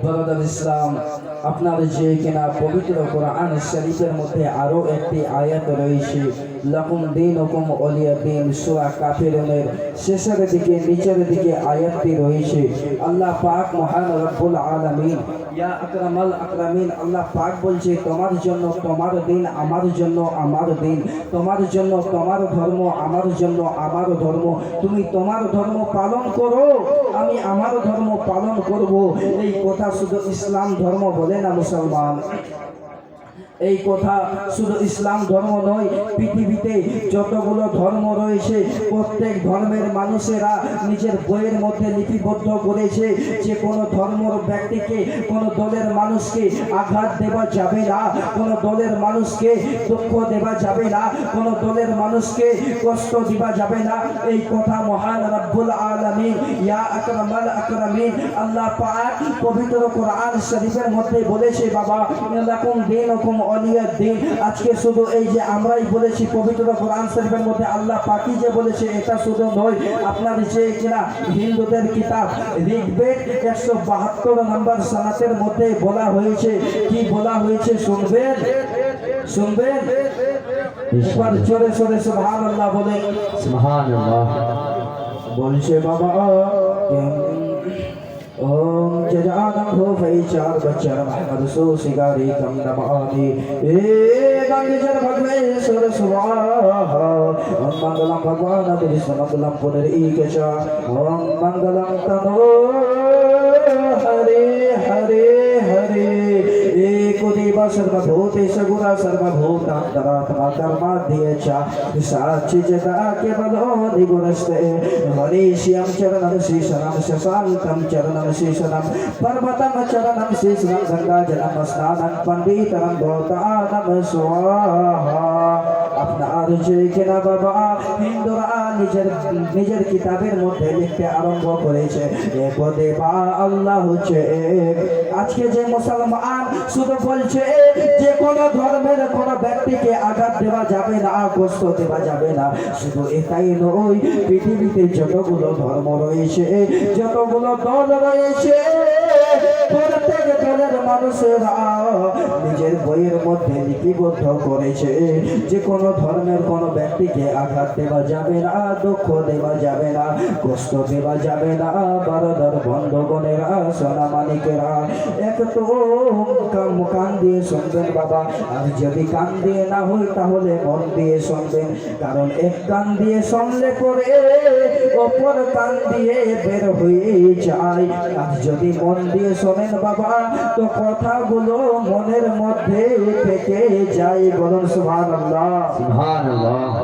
বরদার ইসলাম, আপনার যে কিনা পবিত্র কোরআন শরীফের মধ্যে আরো একটি আয়াত রয়েছে, লাকুম দীনুকুম ওয়ালিয়া দীন, সূরা কাফিরুনের শেষের দিকে নিচের দিকে আয়াতটি রয়েছে। আল্লাহ পাক মহান রব্বুল আলামিন, ইয়া আকরামাল আকরামিন, আল্লাহ পাক বলছে তোমার জন্য তোমার দিন, আমার জন্য আমার দিন, তোমার জন্য তোমার ধর্ম, আমার জন্য আমার ধর্ম। তুমি তোমার ধর্ম পালন করো, আমি আমার ধর্ম পালন করব। এই কথা শুধু ইসলাম ধর্ম বলে না মুসলমান, এই কথা শুধু ইসলাম ধর্ম নয়, পৃথিবীতে যতগুলো ধর্ম রয়েছে প্রত্যেক ধর্মের মানুষেরা নিজের বইয়ের মধ্যে লিপিবদ্ধ করেছে যে কোনো ধর্মের ব্যক্তিকে, কোনো দলের মানুষকে আঘাত দেওয়া যাবে না, কোনো দলের মানুষকে দুঃখ দেওয়া যাবে না, কোনো দলের মানুষকে কষ্ট দেওয়া যাবে না। এই কথা মহান রব্বুল আলামিন, ইয়া আকরামাল আকরামিন, আল্লাহ পাক পবিত্র কোরআন শরীফের মধ্যে বলেছে বাবা, লাকুম দীনুকুম ওয়ালিয়া দীন। আজকে শুধু এই যে আমরাই বলেছি পবিত্র কোরআন শরীফের মধ্যে আল্লাহ পাকই যে বলেছে এটা শুধু নয়, আপনার যে কিনা হিন্দুদের কিতাব ঋগ্বেদ 172 নম্বর সনাতের মধ্যে বলা হয়েছে, কি বলা হয়েছে শুনবেন, শুনবেন একবার জোরে জোরে সুবহানাল্লাহ বলে। সুবহানাল্লাহ। বলছে বাবা, ओम जजानम हो भई चार बच्चर महमद सो सिगारी कम नमामि ए गंगजर भगवेश्वर स्वाहा। ओम मंगलम भगवान विष्णु मंगलम पुनरीकेशा। ओम मंगलम तनो हरे हरे हरे। एक देवा सर्वभूतेश गुरा सर्वभूतांतरात्मा कर्माध्येचा साक्षी जगता केवलो निगुणस्ते हरीश्यं चरणं शीशनं शशान्तं चरणं शीशनं पर्वतं चरणं शीशनं गंगाजलं स्नानं पंडितं भूतानं स्वाहा। আপনার যে কিনা বাবা হিন্দুরা নিজের নিজের কিতাবের মধ্যে লিখতে আরম্ভ করেছে এক দেবা আল্লাহ হচ্ছে এক। আজকে যে মুসলমান শুধু বলছে যে কোনো ধর্মের কোনো ব্যক্তিকে আঘাত দেওয়া যাবে না, কষ্ট দেওয়া যাবে না, শুধু এটাই নয়, পৃথিবীতে যতগুলো ধর্ম রয়েছে, যতগুলো দল রয়েছে, প্রত্যেক দলের মানুষেরা নিজের বইয়ের মধ্যে লিপিবদ্ধ করেছে যে কোনো ধর্মের কোনো ব্যক্তিকে আঘাত দেওয়া যাবে না, দুঃখ দেওয়া যাবে না, কষ্ট দেওয়া যাবে না। বারদার বন্ধগণেরা, সোনামানিকেরা, এক তো কান দিয়ে শুনবেন বাবা, আর যদি কান দিয়ে না হয় তাহলে মন দিয়ে শুনবেন, কারণ এক কান দিয়ে শুনলে পরে অপর কান দিয়ে বের হয়ে যায়। আর যদি মন দিয়ে শোনেন বাবা তো কথাগুলো মনের মধ্যে থেকে যায়। বলুন সুবহানাল্লাহ। সুবহানাল্লাহ।